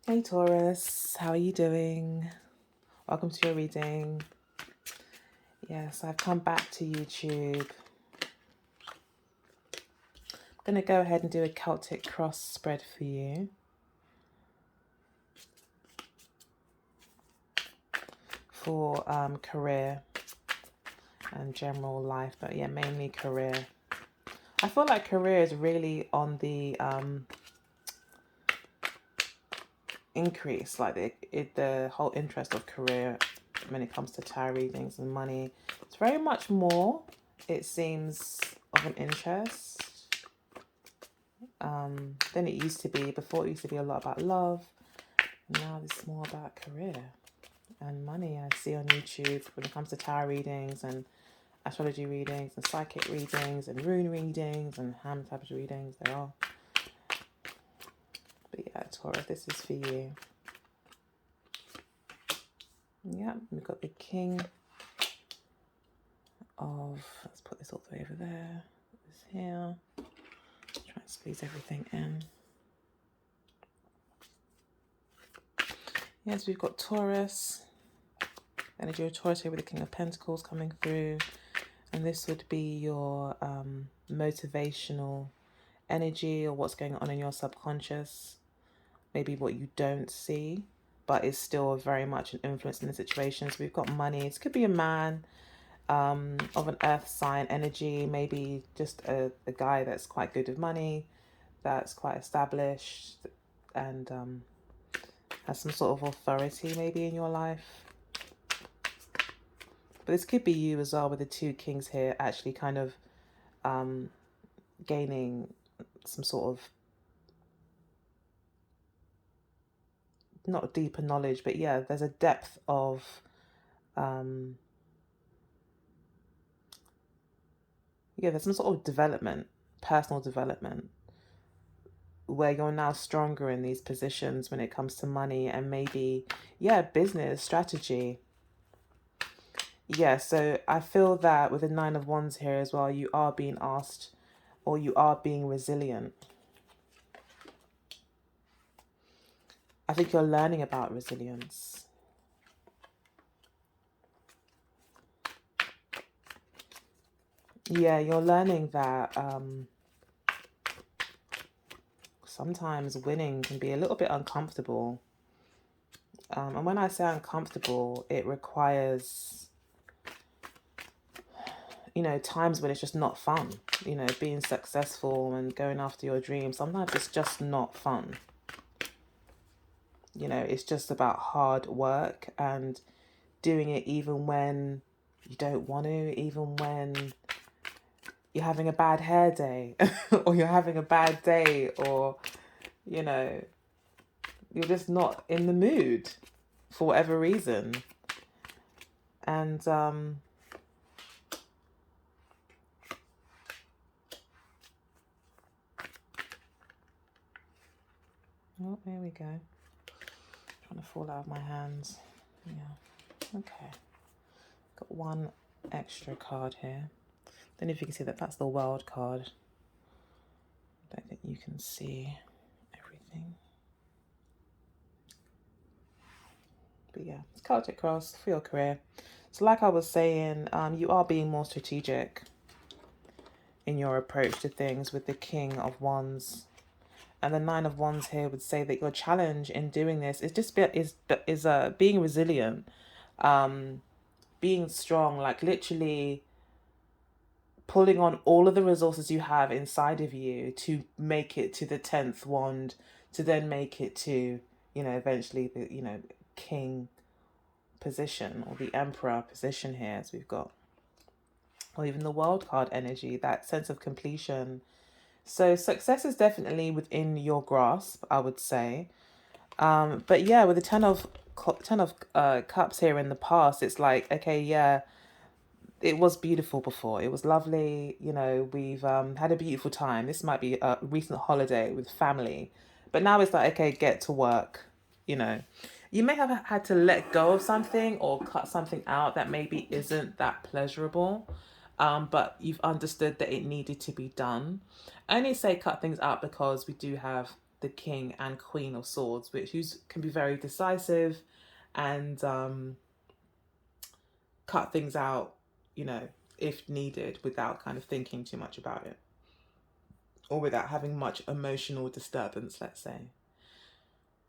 Hey Taurus, how are you doing? Welcome to your reading. Yes, I've come back to YouTube. I'm going to go ahead and do a Celtic cross spread for you. For career and general life, but yeah, mainly career. I feel like career is really on the increase, like the whole interest of career when it comes to tarot readings and money. It's very much more, it seems, of an interest than it used to be. Before it used to be a lot about love. Now it's more about career and money. I see on YouTube when it comes to tarot readings and astrology readings and psychic readings and rune readings and hand tablet readings. They are. But yeah, Taurus, this is for you. Yeah, we've got the King of, let's put this all the way over there. This here. Try and squeeze everything in. Yes, we've got Taurus. Energy of Taurus here with the King of Pentacles coming through. And this would be your motivational energy, or what's going on in your subconscious. Maybe what you don't see, but is still very much an influence in the situation. So we've got money. This could be a man of an earth sign energy. Maybe just a guy that's quite good with money, that's quite established and has some sort of authority maybe in your life. But this could be you as well, with the two kings here actually kind of gaining some sort of, not deeper knowledge, but yeah, there's a depth of there's some sort of development, personal development, where you're now stronger in these positions when it comes to money and maybe, yeah, business strategy. Yeah, so I feel that with the Nine of Wands here as well, you are being asked, or you are being resilient. I think you're learning about resilience. Yeah, you're learning that sometimes winning can be a little bit uncomfortable. And when I say uncomfortable, it requires, you know, times when it's just not fun. You know, being successful and going after your dreams, sometimes it's just not fun. You know, it's just about hard work and doing it even when you don't want to, even when you're having a bad hair day or you're having a bad day, or, you know, you're just not in the mood for whatever reason. And oh, there we go. Trying to fall out of my hands. Yeah. Okay. Got one extra card here. Don't know if you can see that. That's the World card. I don't think you can see everything. But yeah, it's Celtic Cross for your career. So like I was saying, you are being more strategic in your approach to things with the King of Wands. And the Nine of Wands here would say that your challenge in doing this is just being resilient, being strong, like literally pulling on all of the resources you have inside of you to make it to the 10th wand, to then make it to, you know, eventually the, you know, king position or the emperor position here, as we've got, or even the World card energy, that sense of completion. So success is definitely within your grasp, I would say. But yeah, with the ten of cups here in the past, it's like, okay, yeah, it was beautiful before. It was lovely. You know, we've had a beautiful time. This might be a recent holiday with family, but now it's like, okay, get to work. You know, you may have had to let go of something or cut something out that maybe isn't that pleasurable. But you've understood that it needed to be done. I only say cut things out because we do have the King and Queen of Swords, which can be very decisive and cut things out, if needed, without kind of thinking too much about it, or without having much emotional disturbance, let's say.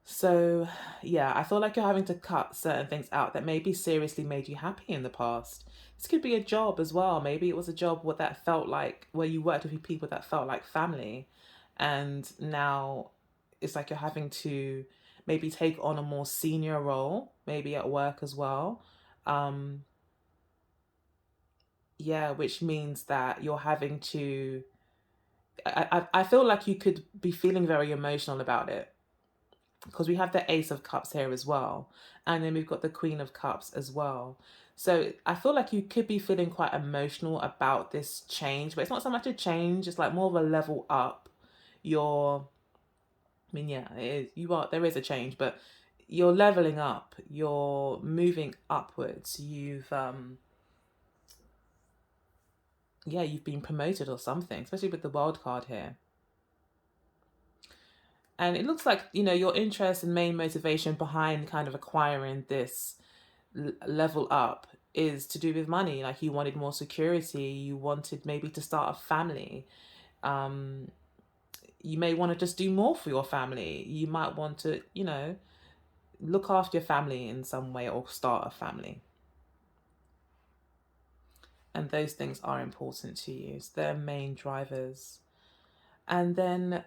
So, yeah, I feel like you're having to cut certain things out that maybe seriously made you happy in the past. This could be a job as well. Maybe it was a job that felt like where you worked with people that felt like family, and now it's like you're having to maybe take on a more senior role, maybe at work as well. Um, yeah, which means that you're having to. I feel like you could be feeling very emotional about it, because we have the Ace of Cups here as well, and then we've got the Queen of Cups as well. So I feel like you could be feeling quite emotional about this change, but it's not so much a change, it's like more of a level up. You're, I mean, yeah, it is, there is a change, but you're leveling up, you're moving upwards. You've been promoted or something, especially with the World card here. And it looks like, your interest and main motivation behind kind of acquiring this level up is to do with money. Like, you wanted more security, you wanted maybe to start a family. You may want to just do more for your family. You might want to, look after your family in some way, or start a family. And those things are important to you. So they're main drivers. And then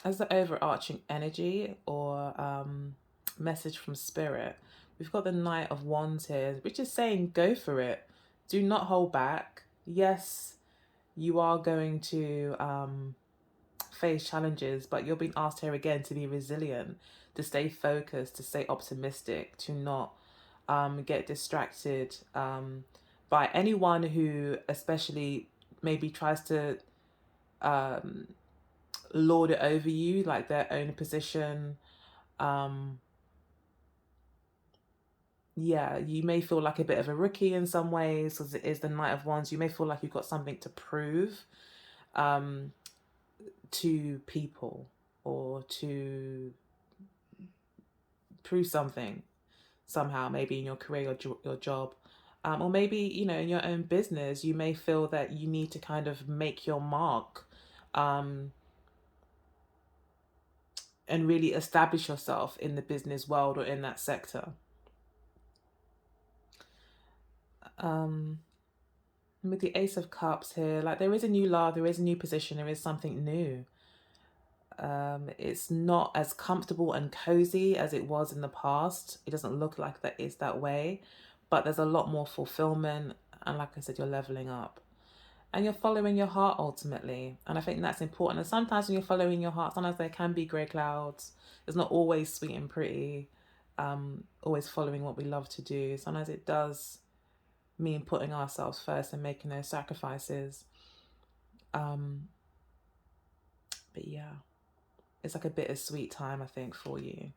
as the overarching energy or message from spirit, we've got the Knight of Wands here, which is saying go for it. Do not hold back. Yes, you are going to face challenges, but you're being asked here again to be resilient, to stay focused, to stay optimistic, to not get distracted by anyone who especially maybe tries to lord it over you, like their own position. You may feel like a bit of a rookie in some ways, because it is the Knight of Wands. You may feel like you've got something to prove to people, or to prove something somehow, maybe in your career or your job. Or maybe, in your own business, you may feel that you need to kind of make your mark and really establish yourself in the business world or in that sector. With the Ace of Cups here, like, there is a new love, there is a new position, there is something new. It's not as comfortable and cozy as it was in the past. It doesn't look like that is that way, but there's a lot more fulfillment. And like I said, you're leveling up. And you're following your heart ultimately. And I think that's important. And sometimes when you're following your heart, sometimes there can be grey clouds. It's not always sweet and pretty, always following what we love to do. Sometimes it does mean putting ourselves first and making those sacrifices. But yeah, it's like a bittersweet time, I think, for you.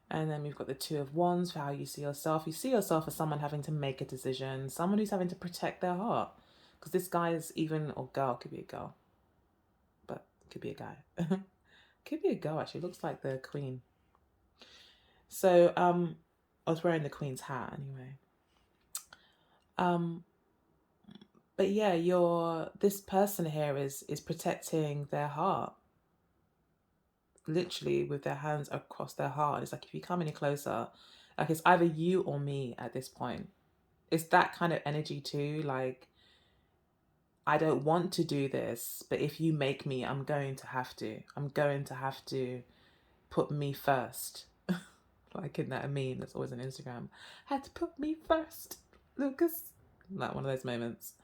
And then we've got the Two of Wands for how you see yourself. You see yourself as someone having to make a decision, someone who's having to protect their heart. Because this guy is or girl, could be a girl, but could be a guy. Could be a girl, actually. Looks like the Queen. So I was wearing the Queen's hat anyway. But yeah, this person here is protecting their heart, literally with their hands across their heart. It's like, if you come any closer, like, it's either you or me at this point. It's that kind of energy too. Like, I don't want to do this, but if you make me, I'm going to have to. I'm going to have to put me first. Like in that meme that's always on Instagram. Had to put me first, Lucas. Like one of those moments.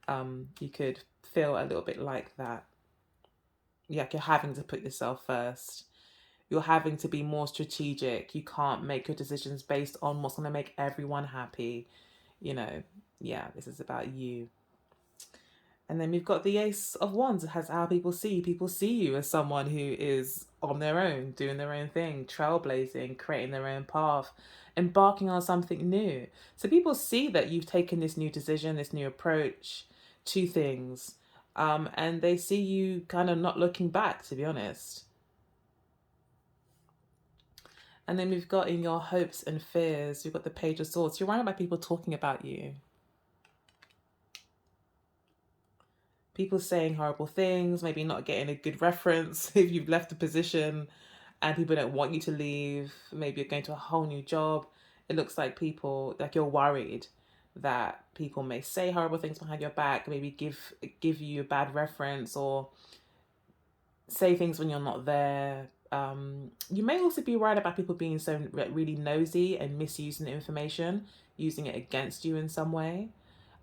You could feel a little bit like that. Like, you're having to put yourself first. You're having to be more strategic. You can't make your decisions based on what's going to make everyone happy. This is about you. And then we've got the Ace of Wands. It has how people see you. People see you as someone who is on their own, doing their own thing, trailblazing, creating their own path, embarking on something new. So people see that you've taken this new decision, this new approach to things. And they see you kind of not looking back, to be honest. And then we've got in your hopes and fears, we've got the Page of Swords. You're worried about people talking about you. People saying horrible things, maybe not getting a good reference if you've left a position and people don't want you to leave. Maybe you're going to a whole new job. It looks like people, like you're worried that people may say horrible things behind your back, maybe give you a bad reference or say things when you're not there. You may also be worried about people being so really nosy and misusing the information, using it against you in some way.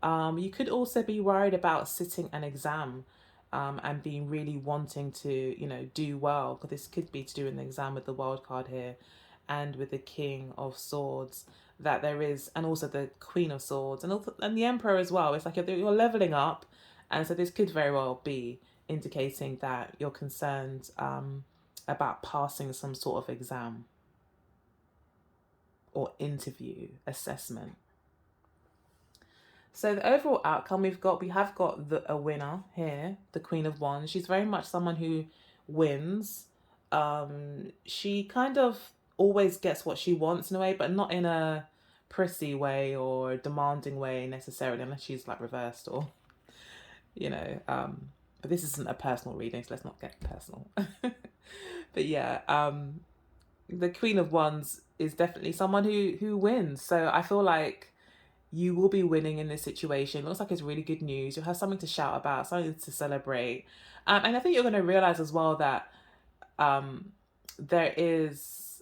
You could also be worried about sitting an exam and being really wanting to, do well, because this could be to do with an exam with the World card here and with the King of Swords that there is, and also the Queen of Swords and the Emperor as well. It's like you're leveling up, and so this could very well be indicating that you're concerned about passing some sort of exam or interview assessment. So the overall outcome we have got a winner here, the Queen of Wands. She's very much someone who wins. She kind of always gets what she wants in a way, but not in a prissy way or demanding way necessarily, unless she's like reversed or, but this isn't a personal reading, so let's not get personal. But yeah, the Queen of Wands is definitely someone who wins. So I feel like you will be winning in this situation. It looks like it's really good news. You'll have something to shout about, something to celebrate. And I think you're going to realize as well that there is,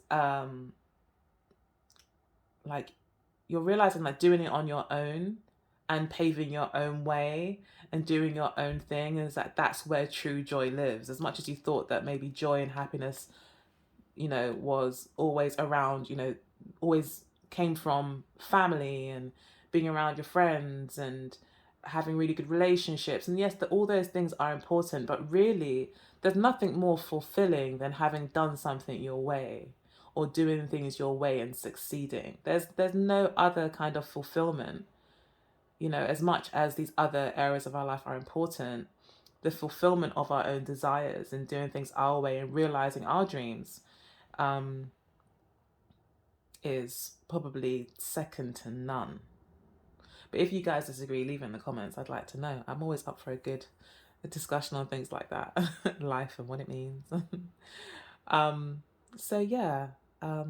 you're realizing that doing it on your own and paving your own way and doing your own thing is that's where true joy lives. As much as you thought that maybe joy and happiness, was always around, always came from family and being around your friends and having really good relationships. And yes, all those things are important, but really there's nothing more fulfilling than having done something your way or doing things your way and succeeding. There's no other kind of fulfillment. As much as these other areas of our life are important, the fulfillment of our own desires and doing things our way and realizing our dreams is probably second to none. But if you guys disagree, leave it in the comments. I'd like to know. I'm always up for a discussion on things like that, life and what it means. So yeah, I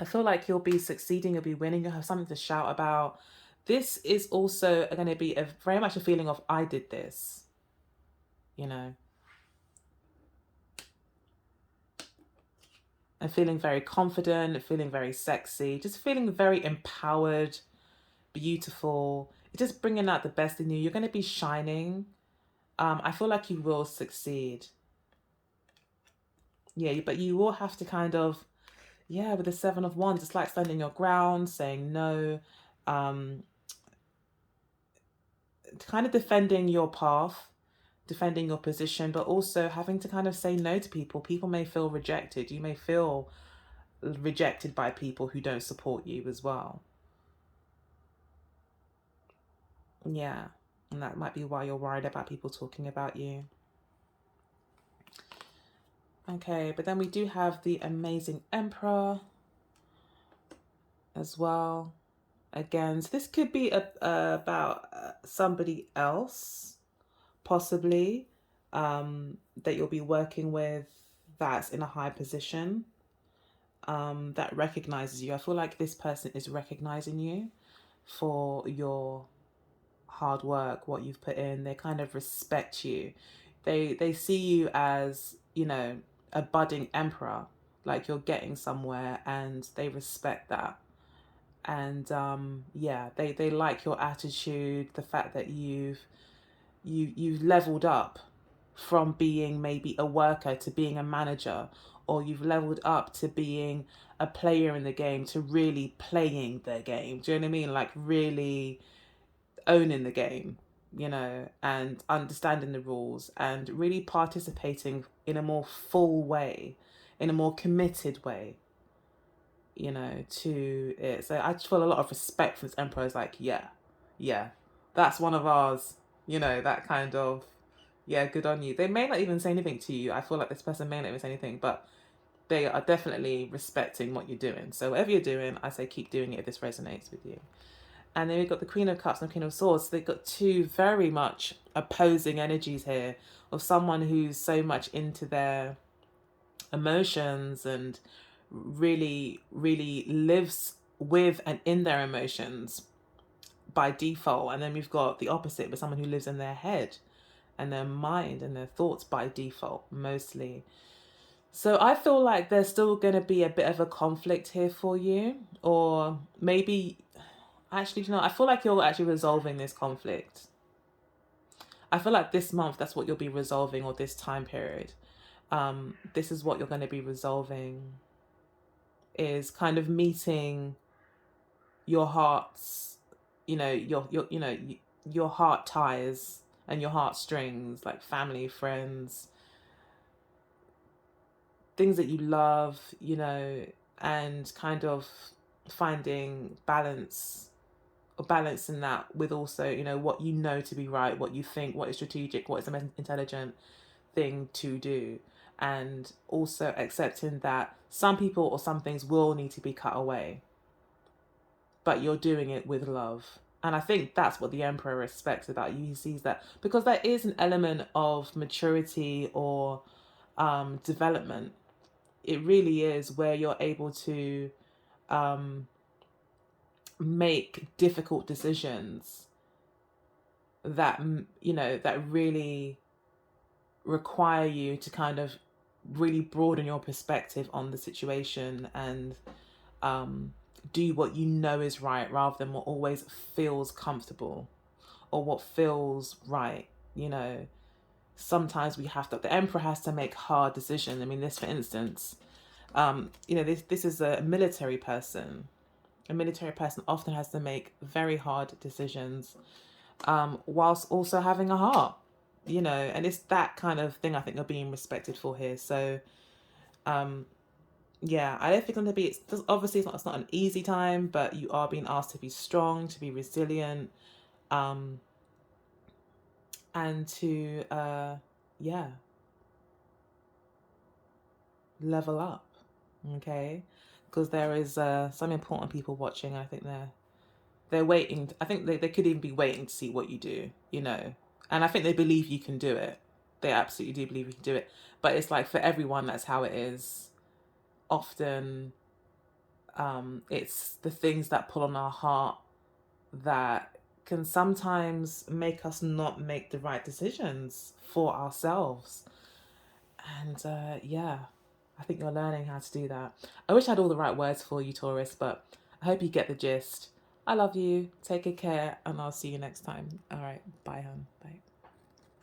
feel like you'll be succeeding, you'll be winning, you'll have something to shout about. This is also going to be very much a feeling of, I did this, and feeling very confident, feeling very sexy, just feeling very empowered, beautiful. It's just bringing out the best in you. You're going to be shining. I feel like you will succeed. Yeah, but you will have to kind of, with the Seven of Wands, it's like standing your ground, saying no, kind of defending your path, defending your position, but also having to kind of say no to people. People may feel rejected. You may feel rejected by people who don't support you as well. Yeah, and that might be why you're worried about people talking about you. Okay, but then we do have the amazing Emperor as well. Again, so this could be about somebody else, possibly, that you'll be working with that's in a high position, that recognizes you. I feel like this person is recognizing you for your hard work, what you've put in. They kind of respect you. They see you as, a budding emperor, like you're getting somewhere, and they respect that. And they like your attitude, the fact that you've leveled up from being maybe a worker to being a manager, or you've leveled up to being a player in the game to really playing the game. Do you know what I mean? Like really owning the game, and understanding the rules and really participating in a more full way, in a more committed way, to it. So I just feel a lot of respect for this Emperor. It's like, yeah, that's one of ours. You know, that kind of, yeah, good on you. They may not even say anything to you. I feel like this person may not even say anything, but they are definitely respecting what you're doing. So whatever you're doing, I say keep doing it if this resonates with you. And then we've got the Queen of Cups and the Queen of Swords. So they've got two very much opposing energies here of someone who's so much into their emotions and really, really lives with and in their emotions by default. And then we've got the opposite with someone who lives in their head and their mind and their thoughts by default, mostly. So I feel like there's still going to be a bit of a conflict here for you, or maybe actually, I feel like you're actually resolving this conflict. I feel like this month that's what you'll be resolving, or this time period. This is what you're going to be resolving, is kind of meeting your heart's, your heart ties and your heartstrings, like family, friends, things that you love, and kind of finding balance, or balancing that with also, what you know to be right, what you think, what is strategic, what is the most intelligent thing to do. And also accepting that some people or some things will need to be cut away, but you're doing it with love. And I think that's what the Emperor respects about you. He sees that because there is an element of maturity or development. It really is, where you're able to make difficult decisions that, that really require you to kind of really broaden your perspective on the situation, and do what you know is right rather than what always feels comfortable or what feels right. Sometimes we have to, the Emperor has to make hard decisions. I mean, this, for instance, this is a military person. A military person often has to make very hard decisions, whilst also having a heart, and it's that kind of thing I think you're being respected for here. So, yeah, I don't think it's going to be, obviously it's not an easy time, but you are being asked to be strong, to be resilient, and to, yeah, level up, okay? Because there is some important people watching. I think they're waiting. I think they could even be waiting to see what you do, and I think they believe you can do it. They absolutely do believe you can do it. But it's like, for everyone, that's how it is. Often, it's the things that pull on our heart that can sometimes make us not make the right decisions for ourselves. And yeah, I think you're learning how to do that. I wish I had all the right words for you, Taurus, but I hope you get the gist. I love you. Take good care, and I'll see you next time. All right. Bye, hon. Bye.